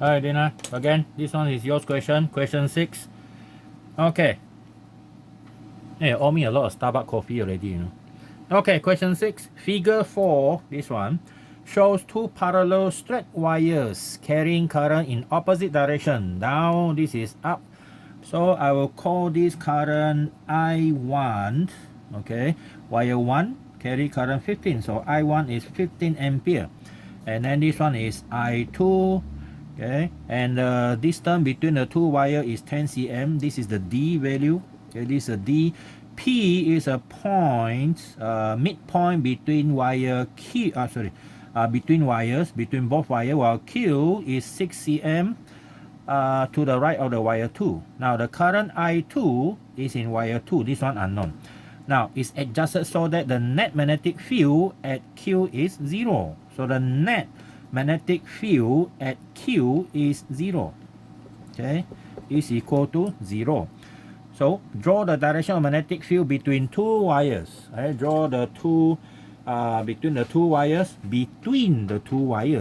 Hi Addina, again, this one is yours question 6. Okay. Hey, owe me a lot of Starbucks coffee already, you know. Okay, question 6. Figure 4, this one, shows two parallel straight wires carrying current in opposite direction. Down, this is up. So I will call this current I1. Okay, wire 1 carry current 15. So I1 is 15 ampere. And then this one is I2. Okay, and the distance between the two wire is 10 cm. This is the D value. Okay, this is a D. P is a point, midpoint between wire Q. Between wires, between both wires. While Q is 6 cm to the right of the wire 2. Now the current I2 is in wire 2. This one unknown. Now it's adjusted so that the net magnetic field at Q is 0. So the net magnetic field at Q is 0. Okay, is equal to 0. So draw the direction of magnetic field between two wires. Okay, draw the two between the two wires,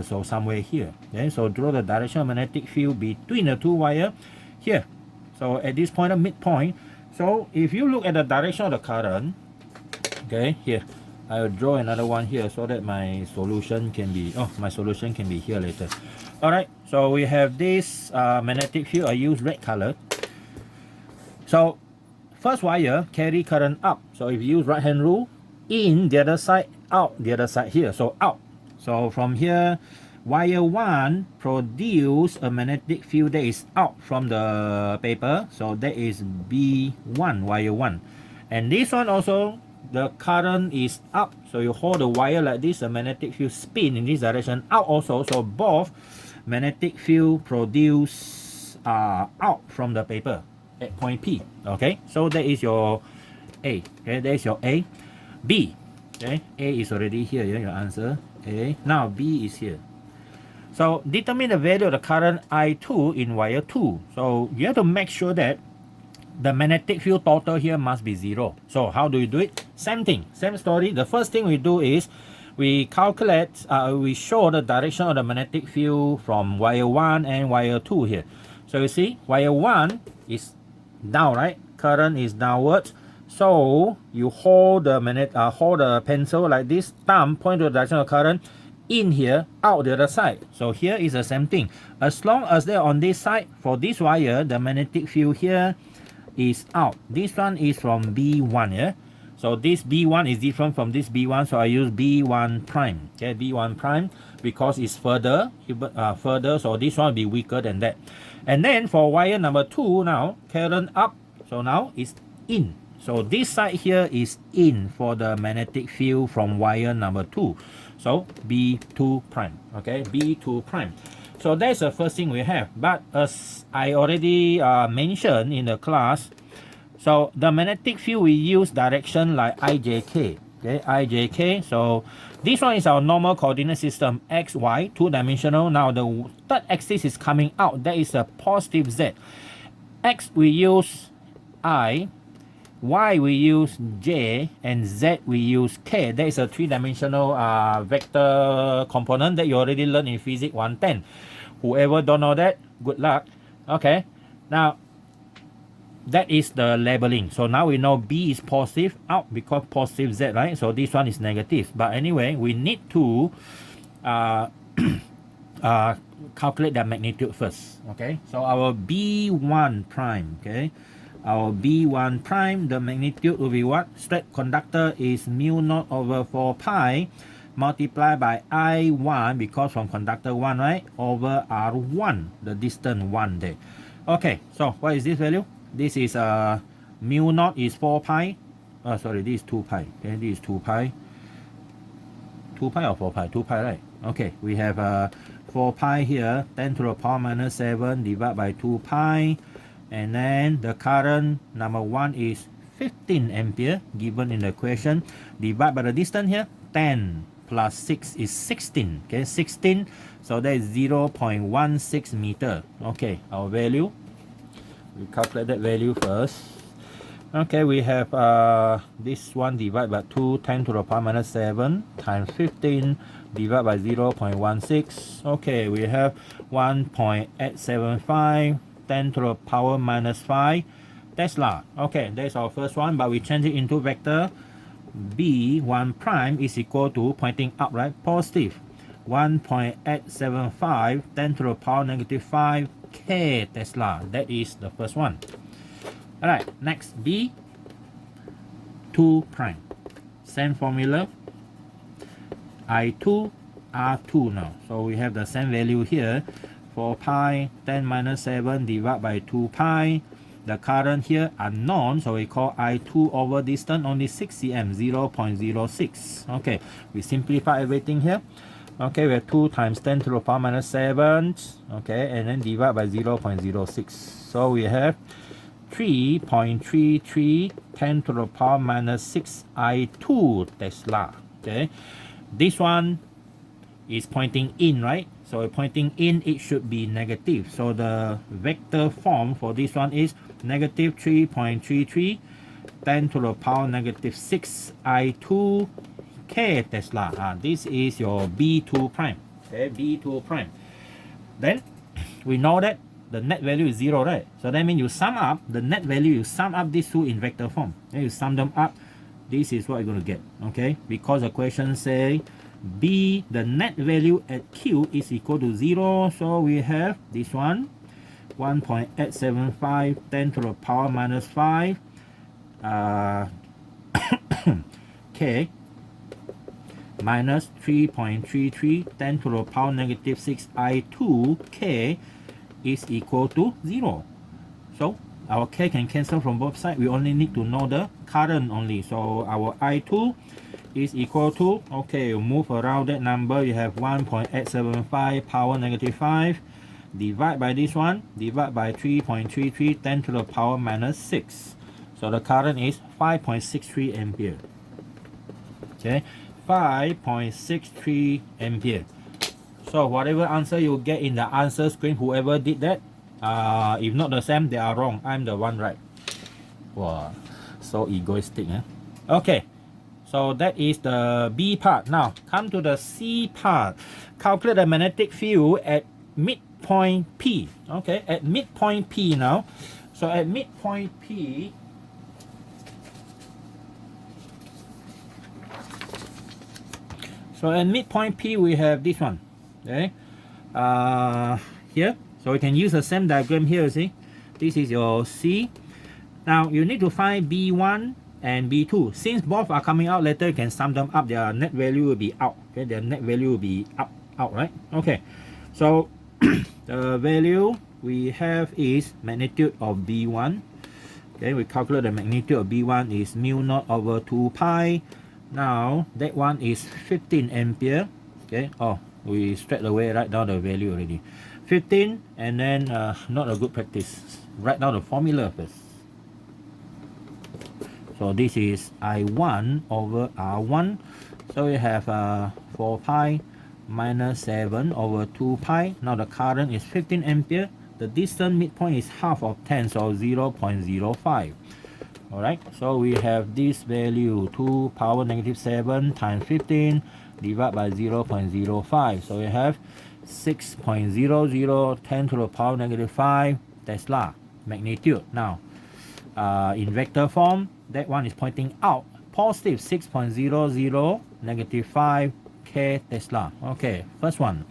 so somewhere here. Okay, so draw the direction of magnetic field between the two wires here. So at this point, a midpoint. So if you look at the direction of the current, okay, here, I will draw another one here so that my solution can be here later. All right, so we have this magnetic field. I use red color. So first wire carry current up. So if you use right hand rule, in the other side, out the other side here. So out. So from here, wire 1 produce a magnetic field that is out from the paper. So that is B1, wire 1. And this one also, the current is up. So you hold the wire like this, the magnetic field spin in this direction out also. So both magnetic field produce out from the paper at point P. Okay, so that is your A. Okay, that is your A. B. Okay, A is already here, yeah, your answer. A. Now B is here. So determine the value of the current I2 in wire 2. So you have to make sure that the magnetic field total here must be 0. So how do you do it? Same thing, same story. The first thing we do is we calculate, we show the direction of the magnetic field from wire 1 and wire 2 here. So you see, wire 1 is down, right? Current is downwards. So you hold the pencil like this, thumb point to the direction of current, in here, out the other side. So here is the same thing. As long as they're on this side, for this wire, the magnetic field here is out. This one is from B1, yeah? So this B1 is different from this B1, so I use B1 prime. Okay, B1 prime, because it's further, so this one will be weaker than that. And then for wire number 2 now, current up, so now it's in. So this side here is in for the magnetic field from wire number 2. So B2 prime, okay, B2 prime. So that's the first thing we have. But as I already mentioned in the class, so the magnetic field we use direction like IJK, okay, IJK. So this one is our normal coordinate system, X, Y, two-dimensional. Now the third axis is coming out, that is a positive Z. X we use I, Y we use J, and Z we use K. That is a three-dimensional vector component that you already learned in Physics 110. Whoever don't know that, good luck. Okay, now that is the labeling. So now we know B is positive out because positive Z, right? So this one is negative. But anyway, we need to calculate the magnitude first. Okay, so our B1 prime, okay, our B1 prime, the magnitude will be what? Straight conductor is mu naught over 4 pi multiplied by I1, because from conductor 1, right, over R1, the distance 1 there. Okay, so what is this value? This is mu naught is 4 pi. Sorry, this is 2 pi. Okay, this is 2 pi. 2 pi or 4 pi? 2 pi, right? Okay, we have 4 pi here, 10 to the power minus 7 divided by 2 pi. And then the current number 1 is 15 ampere given in the question. Divide by the distance here, 10 plus 6 is 16. Okay, 16. So that is 0.16 meter. Okay, our value. We calculate that value first. Okay, we have this one divided by 2, 10 to the power minus 7 times 15 divided by 0.16. Okay, we have 1.875 10 to the power minus 5 Tesla. Okay, that's our first one, but we change it into vector. B1 prime is equal to pointing up, right? Positive 1.875 10 to the power negative 5 K Tesla. That is the first one. Alright, next B2 prime. Same formula. I2 R2 now. So we have the same value here. 4 pi 10 minus 7 divided by 2 pi. The current here unknown, so we call I2 over distance only 6 cm, 0.06. Okay, we simplify everything here. Okay, we have 2 times 10 to the power minus 7. Okay, and then divide by 0.06. So we have 3.33 10 to the power minus 6 I2 Tesla. Okay, this one is pointing in, right? So pointing in, it should be negative. So the vector form for this one is negative 3.33 10 to the power negative 6 I2 K Tesla. This is your B2 prime. Okay, B2 prime. Then we know that the net value is 0, right? So that means you sum up the net value, you sum up these two in vector form. Then you sum them up. This is what you're going to get. Okay, because the question say B, the net value at Q is equal to 0. So we have this one, 1.875 10 to the power minus 5 K minus 3.33 10 to the power negative 6 I2 K is equal to 0. So our K can cancel from both sides. We only need to know the current only. So our I2 is equal to, okay, you move around that number, you have 1.875 power negative 5 divide by this one, divide by 3.33 10 to the power minus 6. So the current is 5.63 ampere. Okay, 5.63 ampere. So whatever answer you get in the answer screen, whoever did that, if not the same, they are wrong. I'm the one right. Wow, so egoistic, huh? Okay, so that is the B part. Now come to the C part. Calculate the magnetic field at midpoint P. Okay, at midpoint P now. So at midpoint P, we have this one. Okay, here. So we can use the same diagram here. See, this is your C. Now you need to find B1 and B2. Since both are coming out later, you can sum them up. Their net value will be out. Okay, their net value will be out, right? Okay, so the value we have is magnitude of B1. Okay, we calculate the magnitude of B1 is mu naught over 2 pi. Now that one is 15 ampere. Okay, oh, we straight away write down the value already. 15, and then not a good practice. Write down the formula first. So this is I1 over R1. So we have 4 pi minus 7 over 2 pi. Now the current is 15 ampere. The distance midpoint is half of 10, so 0.05. Alright, so we have this value 2 power negative 7 times 15 divided by 0.05. So we have 6.00 10 to the power negative 5 Tesla magnitude. Now in vector form, that one is pointing out, positive 6.00 negative 5 K Tesla. Okay, first one,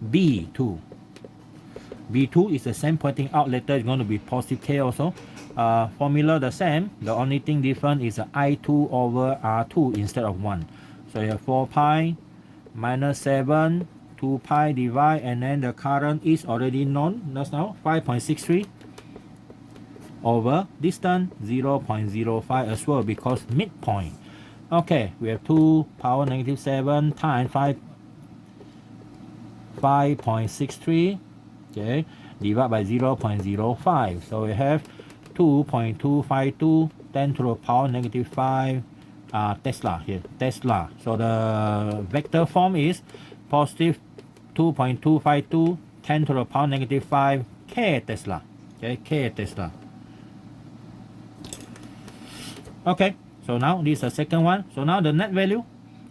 B2. B2 is the same, pointing out later is going to be positive K also. Formula the same, the only thing different is I2 over R2 instead of 1. So you have 4 pi minus 7, 2 pi divide, and then the current is already known just now, 5.63 over distance 0.05 as well, because midpoint. Okay, we have 2 power negative 7 times 5.63, okay, divided by 0.05. So we have 2.252 10 to the power negative 5 Tesla here, Tesla. So the vector form is positive 2.252 10 to the power negative 5 K Tesla. Okay, K Tesla. Okay, so now this is the second one. So now the net value,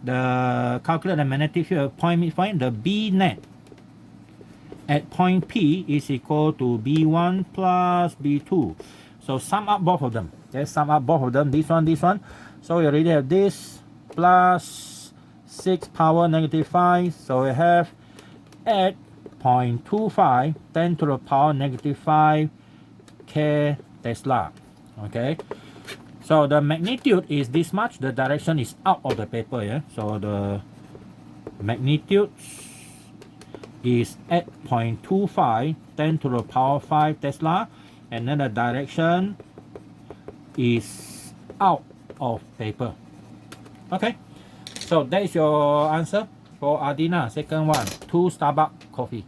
the calculate the magnetic field point midpoint, the B net at point P is equal to B1 plus B2. So sum up both of them. Okay, sum up both of them. This one. So you already have this plus 6 power negative 5. So we have at 0.25 10 to the power negative 5 K Tesla. Okay. So the magnitude is this much. The direction is out of the paper. Yeah. So the magnitude is at 0.25 10 to the power 5 Tesla, and then the direction is out of paper. Okay, so that is your answer for Addina. Second one, 2 Starbucks coffee.